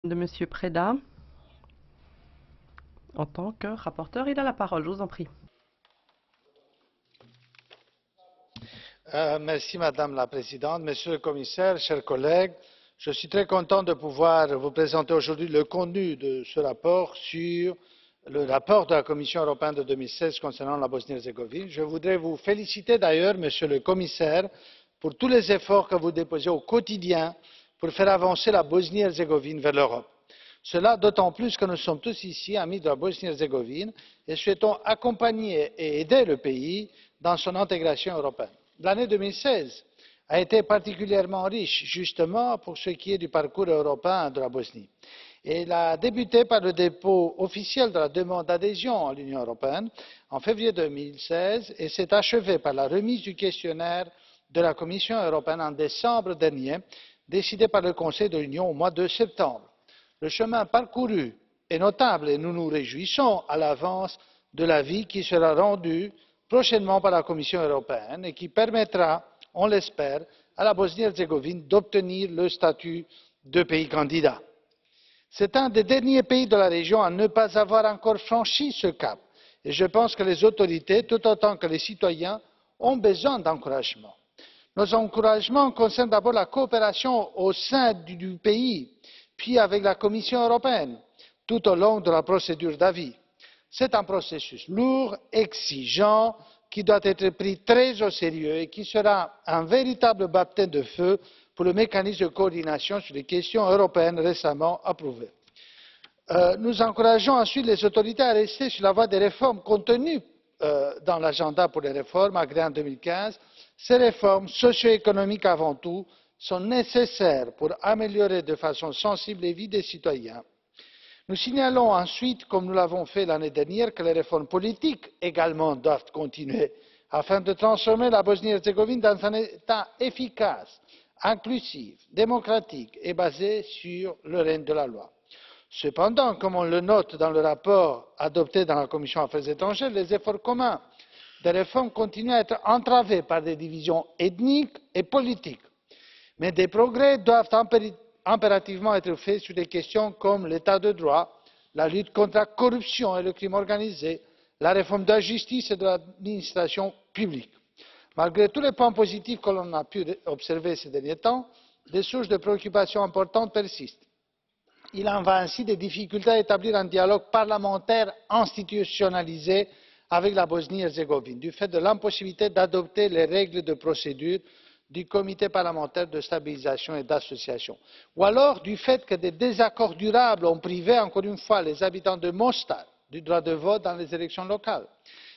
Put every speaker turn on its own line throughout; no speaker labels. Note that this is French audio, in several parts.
de Monsieur Preda. En tant que rapporteur, il a la parole, je vous en prie.
Merci Madame la Présidente, Monsieur le Commissaire, chers collègues. Je suis très content de pouvoir vous présenter aujourd'hui le contenu de ce rapport sur le rapport de la Commission européenne de 2016 concernant la Bosnie-Herzégovine. Je voudrais vous féliciter d'ailleurs, Monsieur le Commissaire, pour tous les efforts que vous déposez au quotidien pour faire avancer la Bosnie-Herzégovine vers l'Europe. Cela d'autant plus que nous sommes tous ici amis de la Bosnie-Herzégovine et souhaitons accompagner et aider le pays dans son intégration européenne. L'année 2016 a été particulièrement riche justement pour ce qui est du parcours européen de la Bosnie. Elle a débuté par le dépôt officiel de la demande d'adhésion à l'Union européenne en février 2016 et s'est achevée par la remise du questionnaire de la Commission européenne en décembre dernier, décidé par le Conseil de l'Union au mois de septembre. Le chemin parcouru est notable et nous nous réjouissons à l'avance de l'avis qui sera rendu prochainement par la Commission européenne et qui permettra, on l'espère, à la Bosnie-Herzégovine d'obtenir le statut de pays candidat. C'est un des derniers pays de la région à ne pas avoir encore franchi ce cap et je pense que les autorités, tout autant que les citoyens, ont besoin d'encouragement. Nos encouragements concernent d'abord la coopération au sein du pays, puis avec la Commission européenne, tout au long de la procédure d'avis. C'est un processus lourd, exigeant, qui doit être pris très au sérieux et qui sera un véritable baptême de feu pour le mécanisme de coordination sur les questions européennes récemment approuvé. Nous encourageons ensuite les autorités à rester sur la voie des réformes contenues dans l'agenda pour les réformes agréé en 2015. Ces réformes socio-économiques avant tout sont nécessaires pour améliorer de façon sensible les vies des citoyens. Nous signalons ensuite, comme nous l'avons fait l'année dernière, que les réformes politiques également doivent continuer afin de transformer la Bosnie-Herzégovine dans un État efficace, inclusif, démocratique et basé sur le règne de la loi. Cependant, comme on le note dans le rapport adopté dans la Commission Affaires étrangères, les efforts communs de réforme continuent à être entravés par des divisions ethniques et politiques. Mais des progrès doivent impérativement être faits sur des questions comme l'état de droit, la lutte contre la corruption et le crime organisé, la réforme de la justice et de l'administration publique. Malgré tous les points positifs que l'on a pu observer ces derniers temps, des sources de préoccupation importantes persistent. Il en va ainsi des difficultés à établir un dialogue parlementaire institutionnalisé avec la Bosnie-Herzégovine, du fait de l'impossibilité d'adopter les règles de procédure du comité parlementaire de stabilisation et d'association, ou alors du fait que des désaccords durables ont privé encore une fois les habitants de Mostar du droit de vote dans les élections locales.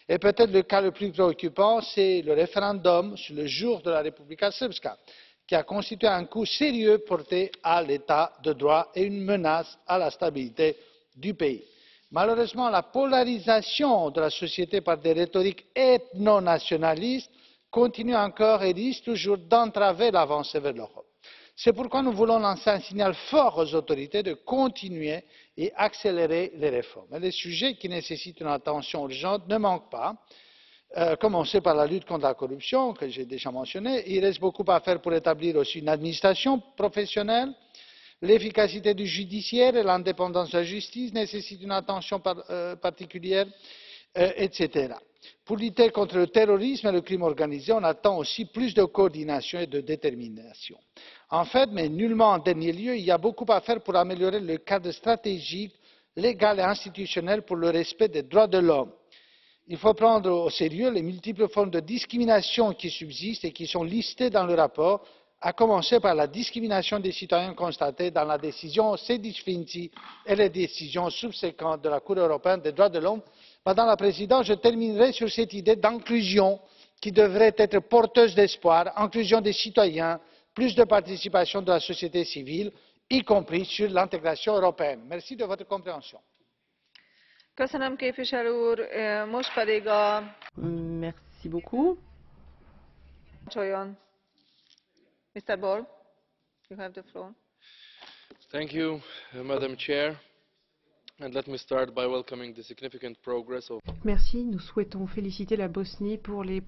Et peut-être le cas le plus préoccupant, c'est le référendum sur le jour de la Republika Srpska, qui a constitué un coup sérieux porté à l'état de droit et une menace à la stabilité du pays. Malheureusement, la polarisation de la société par des rhétoriques ethno-nationalistes continue encore et risque toujours d'entraver l'avancée vers l'Europe. C'est pourquoi nous voulons lancer un signal fort aux autorités de continuer et accélérer les réformes. Et les sujets qui nécessitent une attention urgente ne manquent pas, commencer par la lutte contre la corruption, que j'ai déjà mentionnée. Il reste beaucoup à faire pour établir aussi une administration professionnelle. L'efficacité du judiciaire et l'indépendance de la justice nécessitent une attention particulière, etc. Pour lutter contre le terrorisme et le crime organisé, on attend aussi plus de coordination et de détermination. En fait, mais nullement en dernier lieu, il y a beaucoup à faire pour améliorer le cadre stratégique, légal et institutionnel pour le respect des droits de l'homme. Il faut prendre au sérieux les multiples formes de discrimination qui subsistent et qui sont listées dans le rapport, à commencer par la discrimination des citoyens constatée dans la décision Sejdić-Finci et les décisions subséquentes de la Cour européenne des droits de l'homme. Madame la Présidente, je terminerai sur cette idée d'inclusion qui devrait être porteuse d'espoir, inclusion des citoyens, plus de participation de la société civile, y compris sur l'intégration européenne. Merci de votre compréhension.
Köszönöm, képviselő úr. Most pedig
Merci beaucoup.
parancsoljon. Mr. Ball, you have the floor.
Thank you, Madam Chair. And let me start by welcoming the significant progress of
Merci. Nous souhaitons féliciter la Bosnie pour les